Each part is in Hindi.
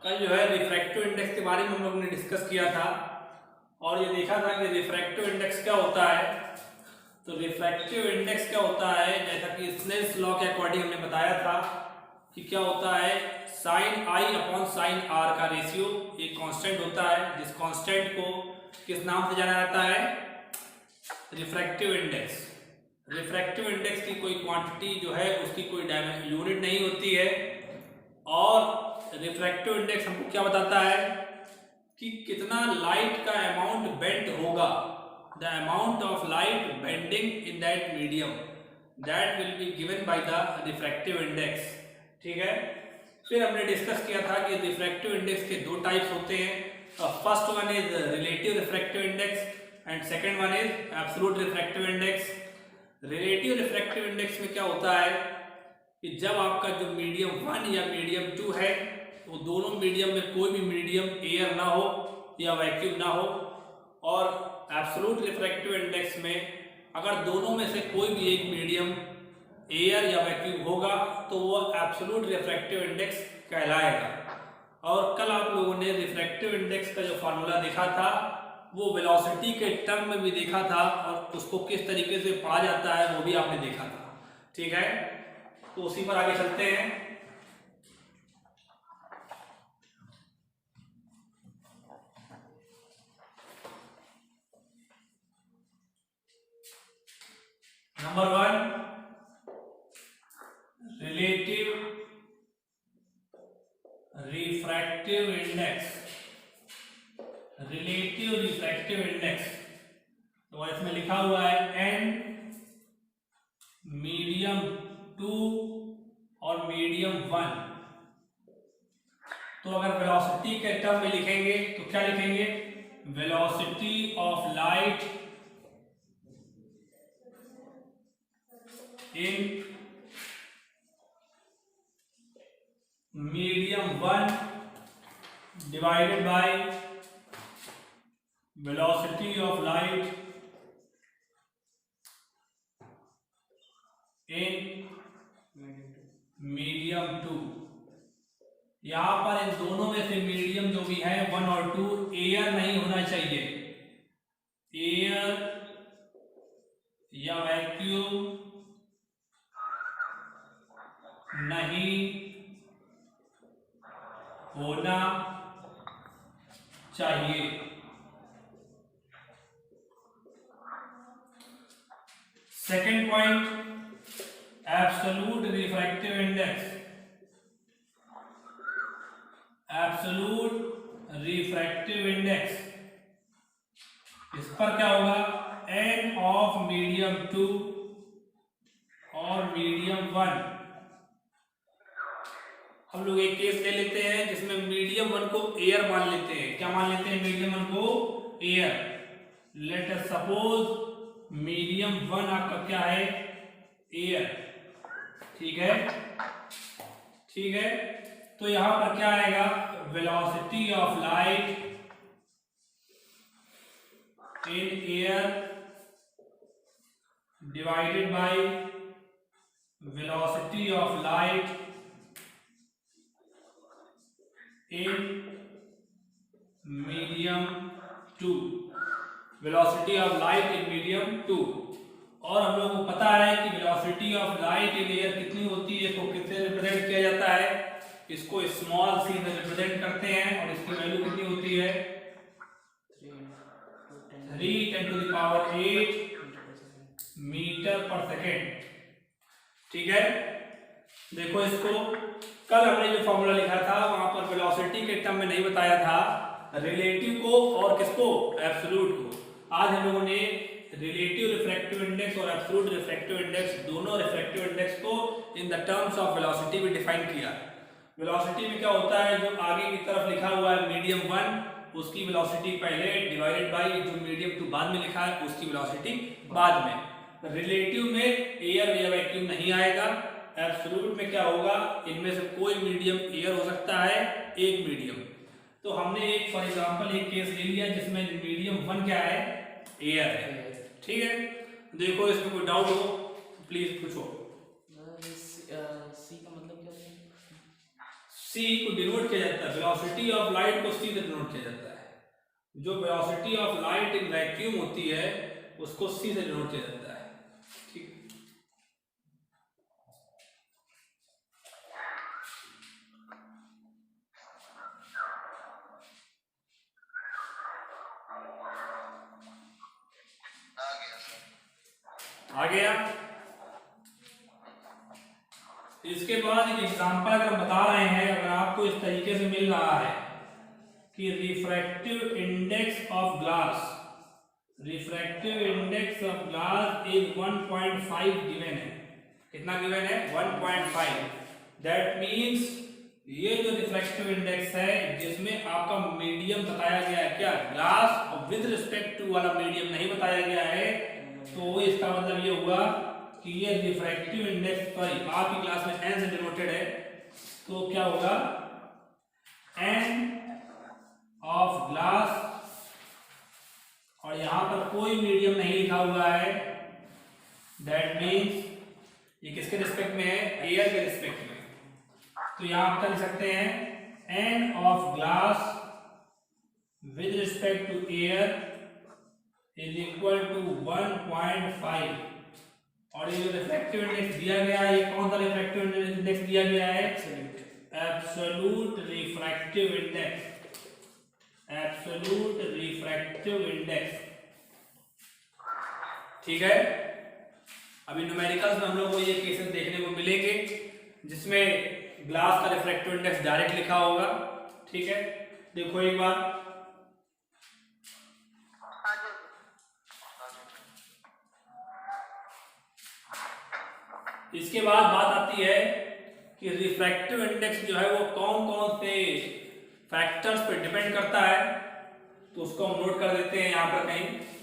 कल जो है रिफ्रैक्टिव इंडेक्स के बारे में हम लोग ने डिस्कस किया था और ये देखा था कि रिफ्रैक्टिव इंडेक्स क्या होता है। तो रिफ्रैक्टिव इंडेक्स क्या होता है, जैसा कि स्नेल्स लॉ के अकॉर्डिंग हमने बताया था कि क्या होता है, sine i upon sine r का रेशियो एक कांस्टेंट होता है, जिस कांस्टेंट को किस नाम से जाना जाता है, रिफ्रैक्टिव इंडेक्स। रिफ्रैक्टिव इंडेक्स की कोई क्वांटिटी जो है उसकी कोई यूनिट नहीं होती है और रिफ्रैक्टिव इंडेक्स हमको क्या बताता है कि कितना लाइट का अमाउंट बेंड होगा, the amount of light bending in that medium that will be given by the refractive index. ठीक है, फिर हमने डिस्कस किया था कि रिफ्रैक्टिव इंडेक्स के दो टाइप्स होते हैं। First one is relative refractive index and second one is absolute refractive index. Relative refractive index में क्या होता है कि जब आपका जो मीडियम 1 या मीडियम 2 है, वो दोनों मीडियम में कोई भी मीडियम एयर ना हो या वैक्यूम ना हो, और एब्सोल्यूट रिफ्रैक्टिव इंडेक्स में अगर दोनों में से कोई भी एक मीडियम एयर या वैक्यूम होगा तो वो एब्सोल्यूट रिफ्रैक्टिव इंडेक्स कहलाएगा। और कल आप लोगों ने रिफ्रैक्टिव इंडेक्स का जो फार्मूला देखा था वो वेलोसिटी के टर्म में भी देखा था और उसको किस तरीके से पढ़ा जाता है वो भी आपने देखा था। ठीक है, तो उसी पर आगे चलते हैं। Number 1, relative refractive index. Relative refractive index तो इसमें लिखा हुआ है एन मीडियम 2 और मीडियम 1। तो अगर वेलोसिटी के टर्म में लिखेंगे तो क्या लिखेंगे, velocity of light in medium 1 divided by velocity of light in medium 2। यहां पर इन दोनों में से मीडियम जो भी है 1 और 2 एयर नहीं होना चाहिए, एयर या वैक्यूम नहीं होना चाहिए। Second point, absolute refractive index. Absolute refractive index, इस पर क्या होगा, एन ऑफ मीडियम 2 और मीडियम 1। हम लोग एक केस ले लेते हैं जिसमें मीडियम 1 को एयर मान लेते हैं। क्या मान लेते हैं, मीडियम 1 को air. Let us suppose medium 1 आपका क्या है, एयर। ठीक है, ठीक है, तो यहां पर क्या आएगा, velocity of light in air divided by velocity of light in medium 2। Velocity of light in medium 2। और हम लोगों को पता है कि velocity of light in air कितनी होती है, इसको किससे रिप्रेजेंट किया जाता है, इसको स्मॉल सी से रिप्रेजेंट करते हैं और इसकी वैल्यू कितनी होती है, 3 × 10⁸ मीटर पर सेकेंड। ठीक है, देखो इसको कल हमने जो फॉर्मूला लिखा था वहां पर वेलोसिटी के टर्म में नहीं बताया था, रिलेटिव को और किसको, एब्सोल्यूट को। आज हम लोगों ने रिलेटिव रिफ्रैक्टिव इंडेक्स और एब्सोल्यूट रिफ्रैक्टिव इंडेक्स, दोनों रिफ्रैक्टिव इंडेक्स को इन द टर्म्स ऑफ वेलोसिटी में डिफाइन किया। वेलोसिटी में क्या होता है, जो आगे की तरफ लिखा हुआ है मीडियम 1 उसकी वेलोसिटी पहले डिवाइडेड बाय जो मीडियम 2 बाद में लिखा है उसकी वेलोसिटी बाद में। रिलेटिव में एयर या वैक्यूम नहीं आएगा। एब्सोल्यूट में क्या होगा, इनमें से कोई मीडियम एयर हो सकता है, एक मीडियम। तो हमने एक फॉर एग्जांपल एक केस ले लिया जिसमें मीडियम 1 क्या है, एयर है। ठीक है, देखो इसमें कोई डाउट हो प्लीज पूछो। सी का मतलब क्या होता है? सी को डिनोट किया जाता है, वेलोसिटी ऑफ लाइट को सी से डिनोट किया जाता है। जो velocity of light in vacuum होती है उसको सी से डिनोट किया जाता है। ठीक, आ गया। इसके बाद एक एग्जांपल अगर बता रहे हैं, अगर आपको इस तरीके से मिल रहा है कि refractive index of glass, refractive index of glass is 1.5 given है। कितना गिवन है? 1.5। दैट मींस ये जो रिफ्रैक्टिव इंडेक्स है जिसमें आपका मीडियम बताया गया है क्या, ग्लास, और विद रिस्पेक्ट टू वाला मीडियम नहीं बताया गया है, तो इसका मतलब ये हुआ कि ये रिफ्रैक्टिव इंडेक्स, सॉरी आपकी क्लास में n से डिनोटेड है, तो क्या होगा, n ऑफ ग्लास, और यहां पर कोई मीडियम नहीं लिखा हुआ है, दैट मीन्स ये किसके रिस्पेक्ट में है? एयर के रिस्पेक्ट में। तो यहां आप कर सकते हैं n of glass with respect to air is equal to 1.5, और ये जो रिफ्रैक्टिव इंडेक्स दिया गया है, ये कौन सा रिफ्रैक्टिव इंडेक्स दिया गया है? Absolute refractive index, absolute refractive index. ठीक है, अभी न्यूमेरिकल्स में हम लोग को ये केसेस देखने को मिलेंगे जिसमें ग्लास का रिफ्रैक्टिव इंडेक्स डायरेक्ट लिखा होगा। ठीक है, देखो एक बार, इसके बाद बात आती है कि रिफ्रैक्टिव इंडेक्स जो है वो कौन कौन से फैक्टर्स पर डिपेंड करता है, तो उसको हम नोट कर देते हैं यहां पर कहीं।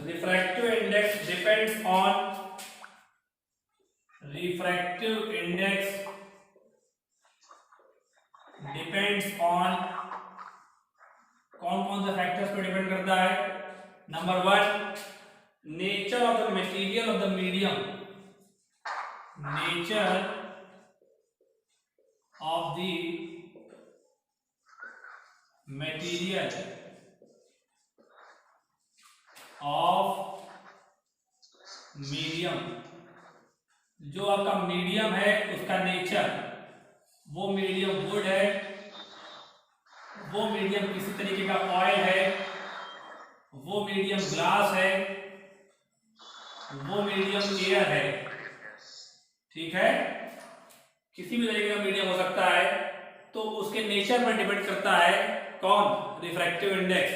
Refractive index depends on, refractive index depends on कौन कौन से फैक्टर्स पर डिपेंड करता है? Number 1, nature of the material of the medium, nature of the material of medium, जो आपका मीडियम है उसका नेचर, वो मीडियम वुड है, वो मीडियम किसी तरीके का ऑयल है, वो मीडियम ग्लास है, वो मीडियम एयर है। ठीक है, किसी भी तरीके का मीडियम हो सकता है, तो उसके नेचर पर डिपेंड करता है कौन? Refractive index.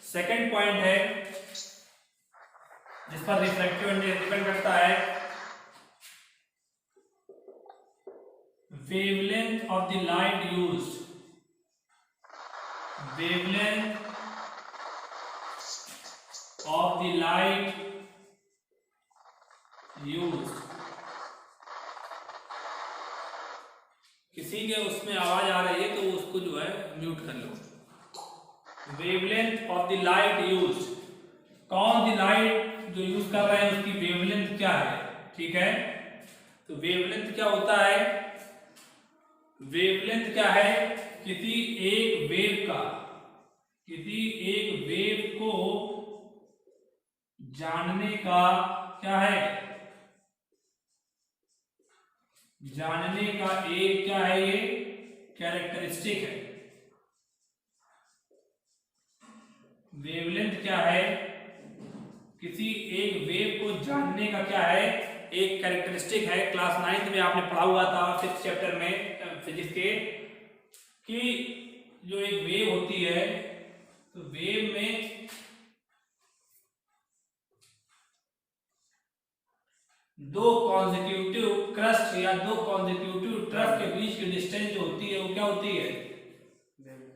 सेकंड पॉइंट है जिस पर रिफ्रैक्टिव इंडेक्स डिपेंड करता है, wavelength of the light used, wavelength of the light used. किसी के उसमें आवाज आ रही है तो उसको जो है म्यूट कर लो। Wavelength of the light used, कौन सी लाइट जो यूज कर रहे हैं उसकी वेवलेंथ क्या है? ठीक है, तो वेवलेंथ क्या होता है? वेवलेंथ क्या है? किसी एक वेव का, किसी एक वेव को जानने का क्या है? जानने का एक क्या है? ये कैरेक्टरिस्टिक है। वेवलेंथ क्या है? किसी एक वेव को जानने का क्या है? एक कैरेक्टरिस्टिक है। क्लास 9th में आपने पढ़ा हुआ था 6th चैप्टर में फिजिक्स के, कि जो एक वेव होती है, तो वेव में दो कॉन्जिक्यूटिव क्रस्ट या दो कॉन्जिक्यूटिव ट्रफ के बीच की डिस्टेंस जो होती है वो क्या होती है?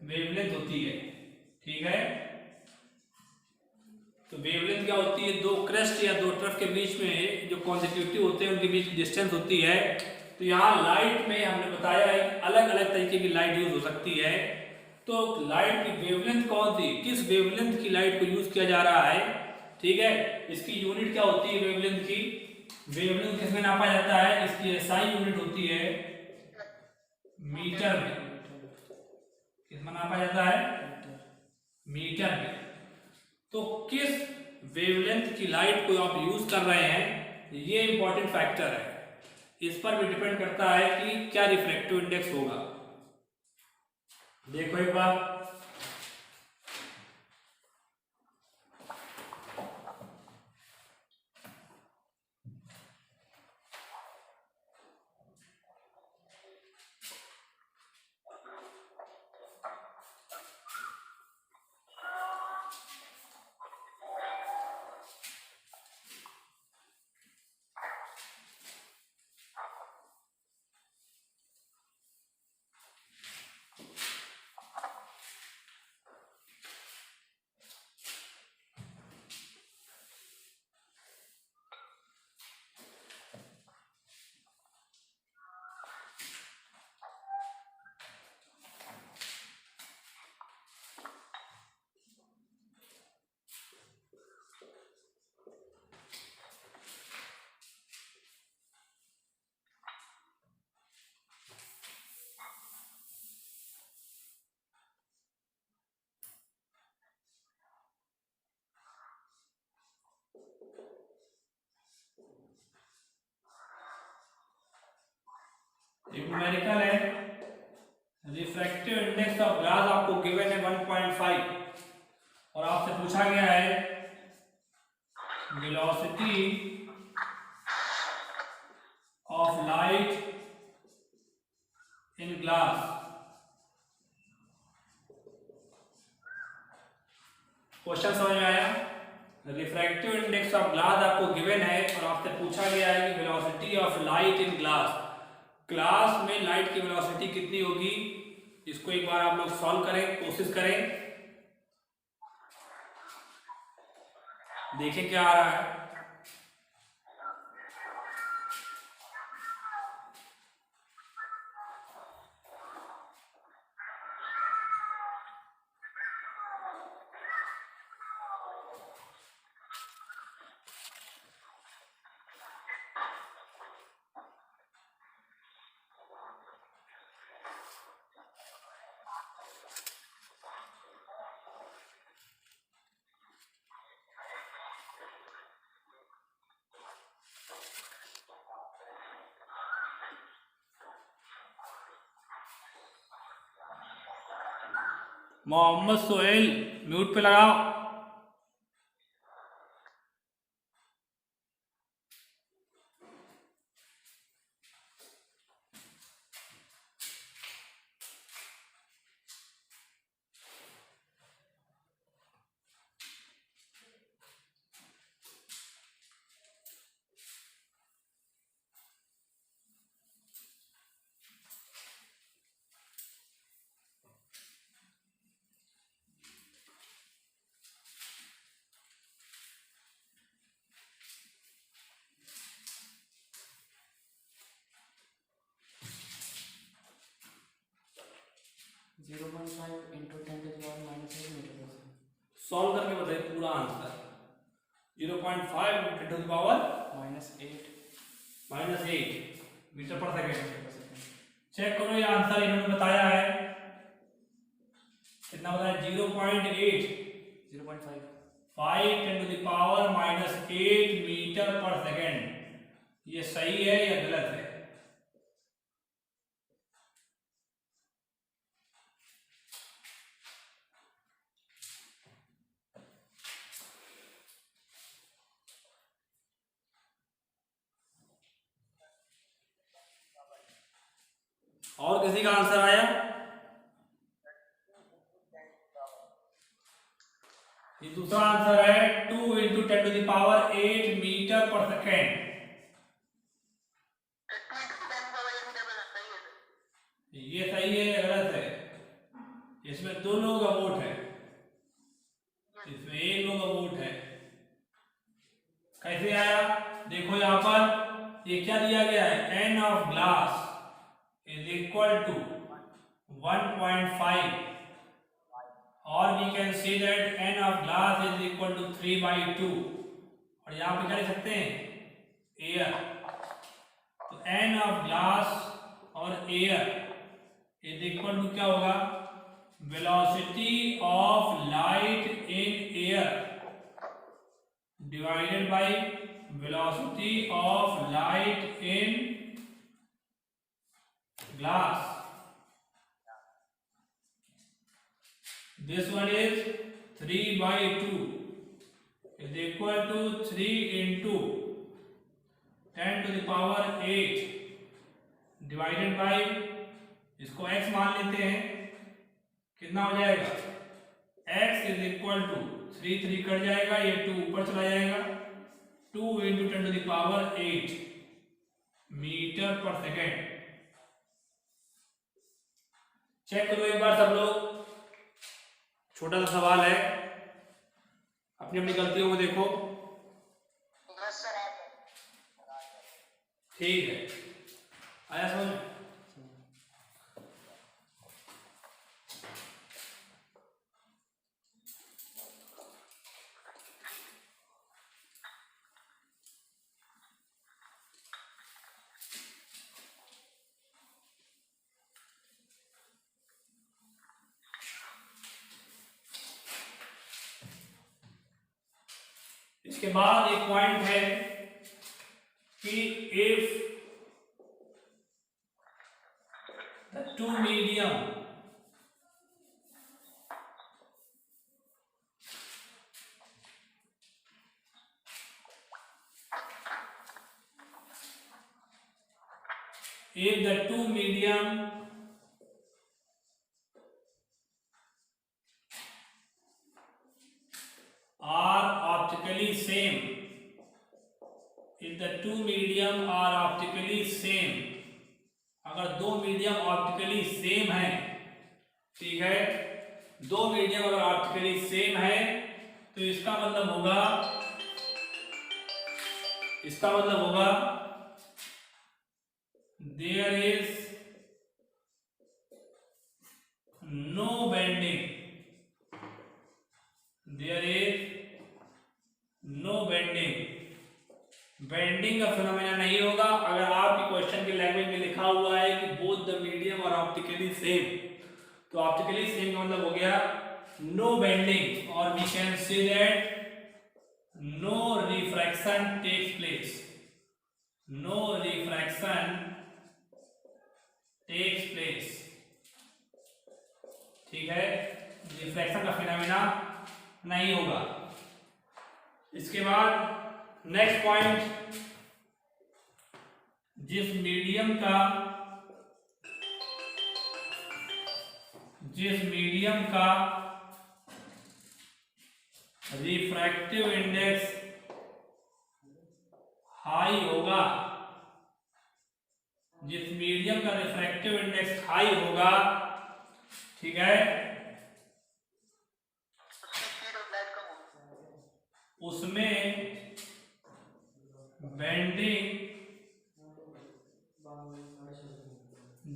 वेवलेंथ होती है। ठीक है, तो वेवलेंथ क्या होती है, दो क्रेस्ट या दो ट्रफ के बीच में जो कॉन्सेक्यूटिव होते हैं उनके बीच डिस्टेंस होती है। तो यहाँ लाइट में हमने बताया है अलग अलग तरीके की लाइट यूज हो सकती है। तो लाइट की वेवलेंथ कौन सी, किस वेवलेंथ की लाइट को यूज किया जा रहा है, ठीक है, इसकी यूनिट क्या होती है वेवलेंथ की, वेवलेंथ किसमें नापा जाता है, इसकी एसआई यूनिट होती है मीटर में। किसमें नापा जाता है, मीटर में। तो किस वेवलेंथ की लाइट को आप यूज कर रहे हैं, ये इंपॉर्टेंट फैक्टर है। इस पर भी डिपेंड करता है कि क्या रिफ्रैक्टिव इंडेक्स होगा। देखो एक बार, एक न्यूमेरिकल है, रिफ्रैक्टिव इंडेक्स ऑफ ग्लास आपको गिवन है 1.5 और आपसे पूछा गया है velocity of light in glass. Question समझ में आया, रिफ्रैक्टिव इंडेक्स ऑफ ग्लास आपको गिवन है और आपसे पूछा गया है कि velocity of light in glass, glass में लाइट की वेलोसिटी कितनी होगी। इसको एक बार आप लोग सॉल्व करें, कोशिश करें, देखें क्या आ रहा है। मोहम्मद सोहेल म्यूट पे लगाओ। सॉल्व करके बताइए पूरा आंसर। 0.5 × 10⁻⁻8 मीटर पर सेकेंड। चेक करो ये आंसर इन्होंने बताया है कितना बताया, 0.8 0.5 5 × 10⁻⁸ मीटर पर सेकेंड। ये सही है या गलत है? और किसी का आंसर आया? ये दूसरा आंसर है 2 × 10⁸ मीटर पर सेकेंड। ये सही है या गलत है? इसमें दो लोगों का वोट है, इसमें एक लोग का वोट है। कैसे आया, देखो यहाँ पर ये क्या दिया गया है, n of glass is equal to 1.5 और we can see that n of glass is equal to 3/2 और यहाँ पे क्या लिख सकते हैं, एयर। तो n ऑफ ग्लास और एयर इज इक्वल टू क्या होगा, velocity of light in air divided by velocity of light in glass. This one is 3/2 is equal to 3 into 10 to the power 8 divided by, इसको x मान लेते हैं, कितना हो जाएगा, x is equal to 3 cut जाएगा, ये 2 ऊपर चला जाएगा, 2 into 10 to the power 8 metre पर सेकेंड। चेक करो एक बार सब लोग, छोटा सा सवाल है, अपनी अपनी गलतियों को देखो। ठीक है, आया समझ में? इसके बाद एक पॉइंट है कि if the two medium are optically same, if the two medium are optically same, अगर दो मीडियम ऑप्टिकली सेम है, ठीक है, दो मीडियम अगर ऑप्टिकली सेम है तो इसका मतलब होगा there is no bending, bending का फिनोमेना नहीं होगा। अगर आपके क्वेश्चन के लैंग्वेज में लिखा हुआ है कि बोथ द मीडियम और ऑप्टिकली सेम, तो ऑप्टिकली सेम का मतलब हो गया नो बेंडिंग, और we can say that no refraction takes place, ठीक है, रिफ्रैक्शन का फिनोमेना नहीं होगा। इसके बाद नेक्स्ट पॉइंट, जिस मीडियम का रिफ्रैक्टिव इंडेक्स हाई होगा, ठीक है, उसमें बेंडिंग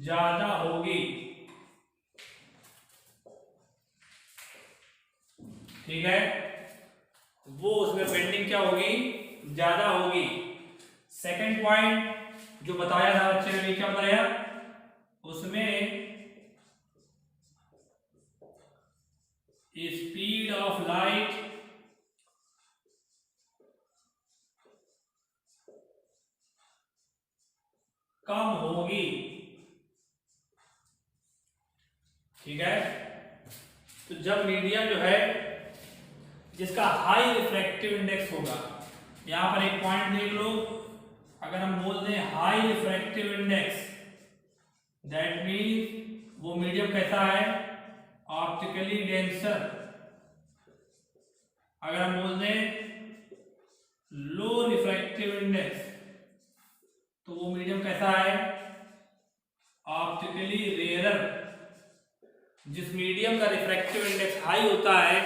ज्यादा होगी, ठीक है, वो उसमें बेंडिंग क्या होगी, ज्यादा होगी। सेकंड पॉइंट जो बताया था बच्चे ने, क्या बताया, उसमें स्पीड ऑफ लाइट कम होगी, ठीक है। तो जब मीडियम जो है जिसका हाई रिफ्रैक्टिव इंडेक्स होगा, यहां पर एक पॉइंट देख लो, अगर हम बोल दें high refractive index, that mean वो मीडियम कैसा है, ऑप्टिकली डेंसर। अगर हम बोल दें लो रिफ्रैक्टिव इंडेक्स, तो वो मीडियम कैसा है, ऑप्टिकली रेयरर। जिस मीडियम का रिफ्रैक्टिव इंडेक्स हाई होता है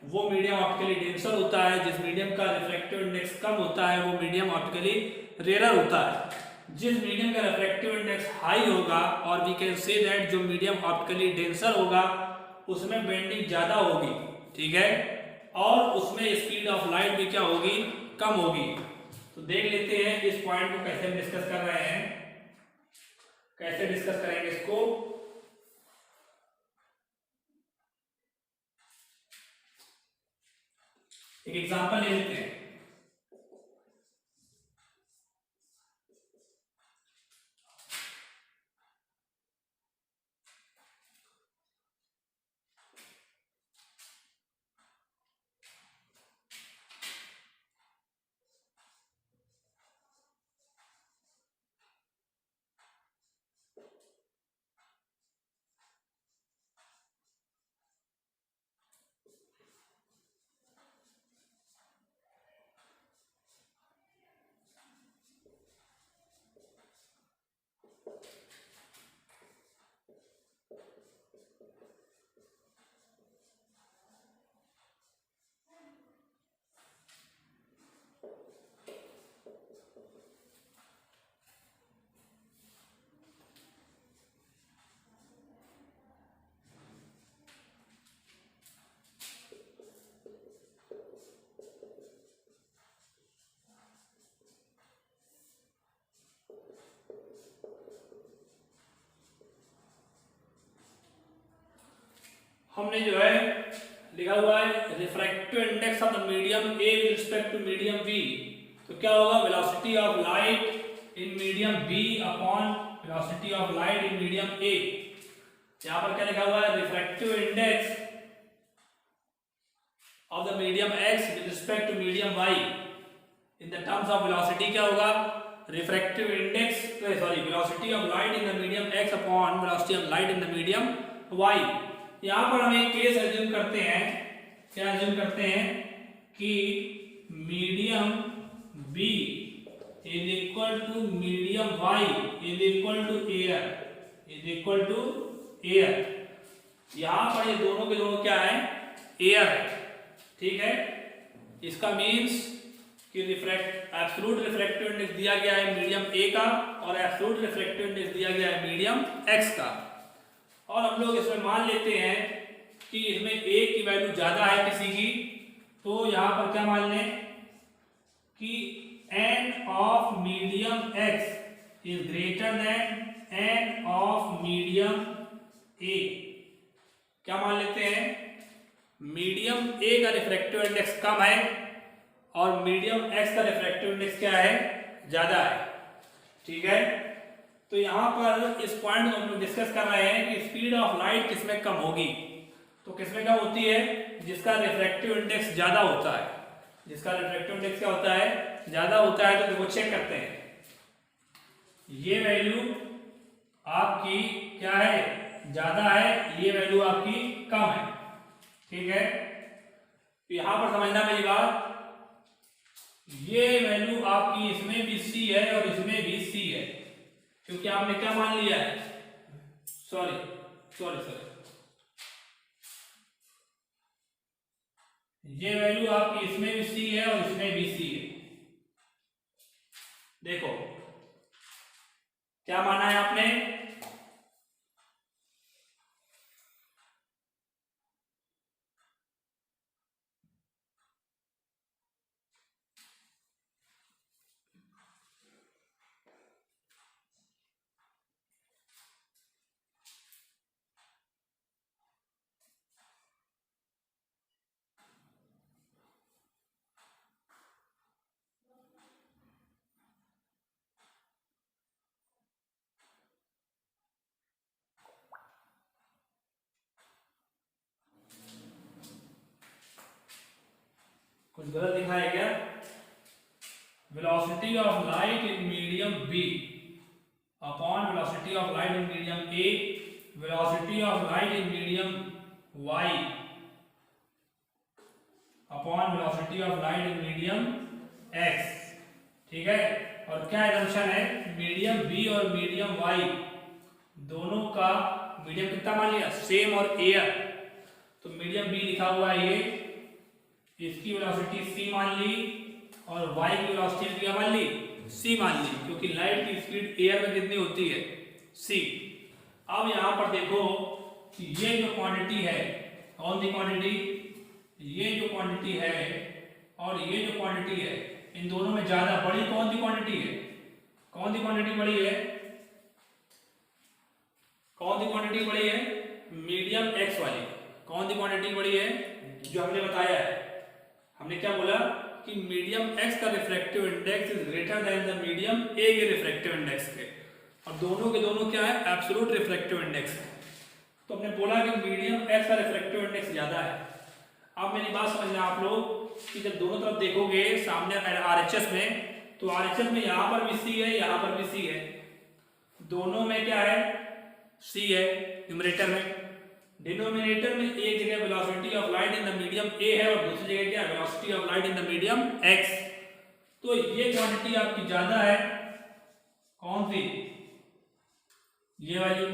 वो मीडियम ऑप्टिकली डेंस डेंसर होता है, जिस मीडियम का रिफ्रैक्टिव इंडेक्स कम होता है, वो मीडियम ऑप्टिकली रेयर होता है। जिस मीडियम का रिफ्रैक्टिव इंडेक्स हाई होगा, और वी कैन से दैट जो मीडियम ऑप्टिकली डेंसर होगा उसमें बेंडिंग ज्यादा होगी, ठीक है, और उसमें स्पीड ऑफ लाइट भी क्या होगी, कम होगी। तो देख लेते हैं इस पॉइंट को कैसे डिस्कस कर रहे हैं, कैसे डिस्कस करेंगे इसको। एक एग्जांपल ले लेते हैं। हमने जो है लिखा हुआ है refractive index of the medium A with respect to medium B. तो क्या होगा, velocity of light in medium B upon velocity of light in medium A. यहां पर क्या लिखा हुआ है, refractive index of the medium X with respect to medium Y in the terms of velocity. क्या होगा, refractive index velocity of light in the medium X upon velocity of light in the medium Y. यहां पर हम एक केस एज्यूम करते हैं, क्या एज्यूम करते हैं कि medium B is equal to medium Y is equal to air, is equal to air. यहां पर ये दोनों के दोनों क्या है, एयर है, ठीक है। इसका मीन्स कि एब्सोल्यूट रिफ्रैक्टिव इंडेक्स दिया गया है मीडियम ए का, और एब्सोल्यूट रिफ्रैक्टिव इंडेक्स दिया गया है मीडियम एक्स का। और हम लोग इसमें मान लेते हैं कि इसमें ए की वैल्यू ज्यादा है किसी की, तो यहां पर क्या मान लें कि n of medium x is greater than n of medium a। क्या मान लेते हैं, मीडियम a का रिफ्रैक्टिव इंडेक्स कम है और मीडियम x का रिफ्रैक्टिव इंडेक्स क्या है, ज्यादा है, ठीक है। तो यहां पर इस पॉइंट को हम लोग डिस्कस कर रहे हैं कि स्पीड ऑफ लाइट किसमें कम होगी। तो किसमें कम होती है, जिसका रिफ्रैक्टिव इंडेक्स ज्यादा होता है, जिसका रिफ्रैक्टिव इंडेक्स क्या होता है, ज्यादा होता है। तो देखो चेक करते हैं, ये वैल्यू आपकी क्या है, ज्यादा है, ये वैल्यू आपकी कम है, ठीक है। तो यहां पर समझना मेरी बात, ये वैल्यू आपकी इसमें भी सी है और इसमें भी सी है, क्योंकि आपने क्या मान लिया है, सॉरी, ये वैल्यू आपकी इसमें भी सी है और इसमें भी सी है। देखो क्या माना है आपने, कुछ गलत लिखा है क्या, velocity of light in medium B upon velocity of light in medium A, velocity of light in medium Y upon velocity of light in medium X, ठीक है। और क्या एजम्पशन है, मीडियम बी और मीडियम वाई दोनों का मीडियम कितना मान लिया, सेम और एयर। तो मीडियम बी लिखा हुआ है ये, इसकी वेलोसिटी c मान ली और y की वेलोसिटी क्या मान ली, c मान ली, क्योंकि लाइट की स्पीड एयर में कितनी होती है, c। अब यहां पर देखो कि ये जो क्वांटिटी है, कौन सी क्वांटिटी, ये जो क्वांटिटी है और ये जो क्वांटिटी है, इन दोनों में ज्यादा बड़ी कौन सी क्वांटिटी है, कौन सी क्वांटिटी बड़ी है, कौन सी क्वांटिटी बड़ी है, मीडियम x वाली। कौन सी क्वांटिटी बड़ी है, जो हमने बताया है, हमने क्या बोला कि मीडियम x का refractive index is greater than the medium a के रिफ्रैक्टिव इंडेक्स के, और दोनों के दोनों क्या है, एब्सोल्यूट रिफ्रैक्टिव इंडेक्स है। तो हमने बोला कि मीडियम x का रिफ्रैक्टिव इंडेक्स ज्यादा है। अब मेरी बात समझना आप लोग कि जब दोनों तरफ देखोगे सामने RHS में, तो RHS में यहां पर भी c है, यहां पर भी c है, दोनों में क्या है, c है न्यूमरेटर में। डिनोमिनेटर में एक जगह velocity of light in the medium a है और दूसरी जगह क्या है, velocity of light in the medium x। तो ये क्वांटिटी आपकी ज्यादा है, कौन सी, ये वाली,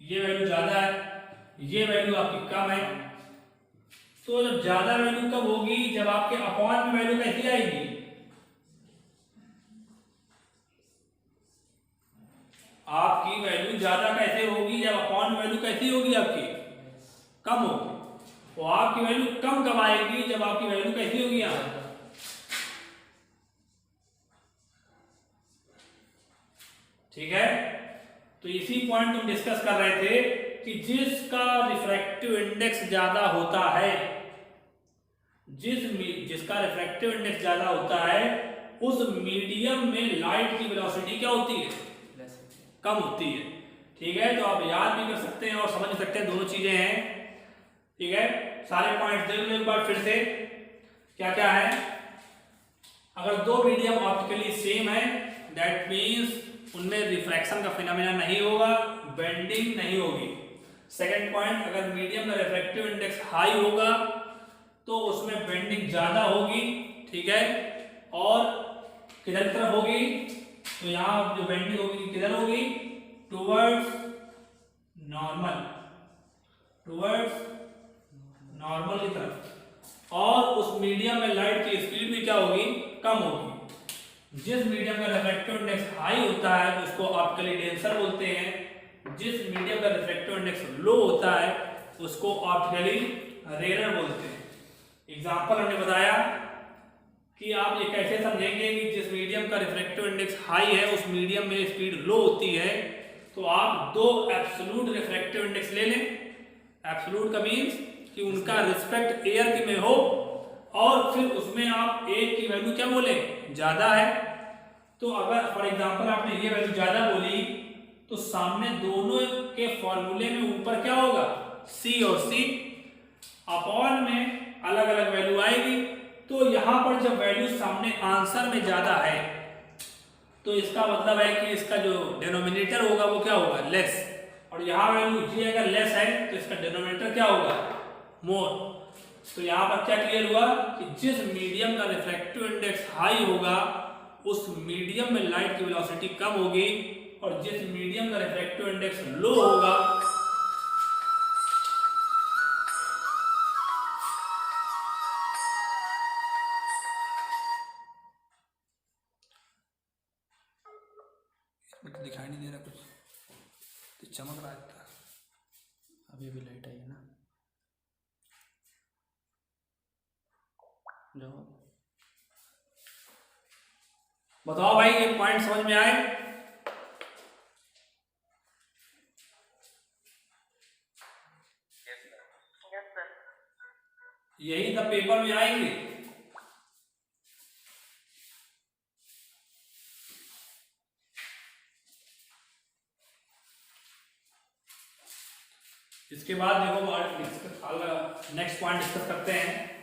ये वैल्यू ज्यादा है, ये वैल्यू आपकी कम है। तो जब ज्यादा वैल्यू कब होगी, जब आपके अपॉन में वैल्यू कैसी आएगी, आपकी वैल्यू ज्यादा कैसे होगी, जब अपॉन में वैल्यू कैसी होगी, आपकी कम होगी। तो आपकी वैल्यू कम कब आएगी, जब आपकी वैल्यू कैसी होगी, यहां ठीक है। तो इसी पॉइंट हम डिस्कस कर रहे थे कि जिसका रिफ्रैक्टिव इंडेक्स ज्यादा होता है, जिसका रिफ्रैक्टिव इंडेक्स ज्यादा होता है, उस मीडियम में लाइट की वेलोसिटी क्या होती है, कम होती है। ठीक है, तो आप याद भी कर सकते हैं और समझ सकते हैं, दोनों चीजें हैं। ठीक है, सारे पॉइंट देख लो एक बार फिर से, क्या क्या है। अगर दो मीडियम ऑप्टिकली सेम है, दैट मींस उनमें रिफ्रैक्शन का फिनोमेना नहीं होगा, बेंडिंग नहीं होगी। सेकंड पॉइंट, अगर मीडियम का रिफ्रैक्टिव इंडेक्स हाई होगा तो उसमें बेंडिंग ज्यादा होगी। ठीक है, और किधर की तरफ होगी, तो यहां जो बेंडिंग होगी किधर होगी, टुवर्ड्स नॉर्मल, टुवर्ड्स नॉर्मल की तरफ। और उस मीडियम में लाइट की स्पीड भी क्या होगी, कम होगी। जिस मीडियम का रिफ्रैक्टिव इंडेक्स हाई होता है उसको ऑप्टिकली डेंसर बोलते हैं, जिस मीडियम का रिफ्रैक्टिव इंडेक्स लो होता है उसको ऑप्टिकली रेयर बोलते हैं। एग्जांपल हमने बताया कि आप ये कैसे समझेंगे कि जिस मीडियम का रिफ्रैक्टिव इंडेक्स हाई है उस मीडियम में स्पीड लो होती है, तो आप दो एब्सोल्यूट रिफ्रैक्टिव इंडेक्स ले लें। एब्सोल्यूट का मींस कि उनका रिस्पेक्ट एयर की में हो, और फिर उसमें आप एक की वैल्यू क्या बोले, ज्यादा है। तो अगर फॉर एग्जांपल आपने ये वैल्यू ज्यादा बोली, तो सामने दोनों के फॉर्मूले में ऊपर क्या होगा, C और C, अपॉन में अलग अलग वैल्यू आएगी। तो यहां पर जब वैल्यू सामने आंसर में ज्यादा है, तो इसका मतलब है कि इसका जो डिनोमिनेटर होगा वो क्या होगा, लेस, और यहां वैल्यू ये अगर लेस है तो इसका डिनोमिनेटर क्या होगा, मोर। तो यहां पर क्या क्लियर हुआ कि जिस मीडियम का रिफ्रैक्टिव इंडेक्स हाई होगा उस मीडियम में लाइट की वेलोसिटी कम होगी, और जिस मीडियम का रिफ्रैक्टिव इंडेक्स लो होगा तो दिखाई नहीं दे रहा कुछ, तो चमक रहा था। अभी भी लाइट आई है ना, जाओ बताओ भाई, ये पॉइंट समझ में आए। यही सब पेपर में आएंगे। इसके बाद देखो नेक्स्ट पॉइंट डिस्कस करते हैं।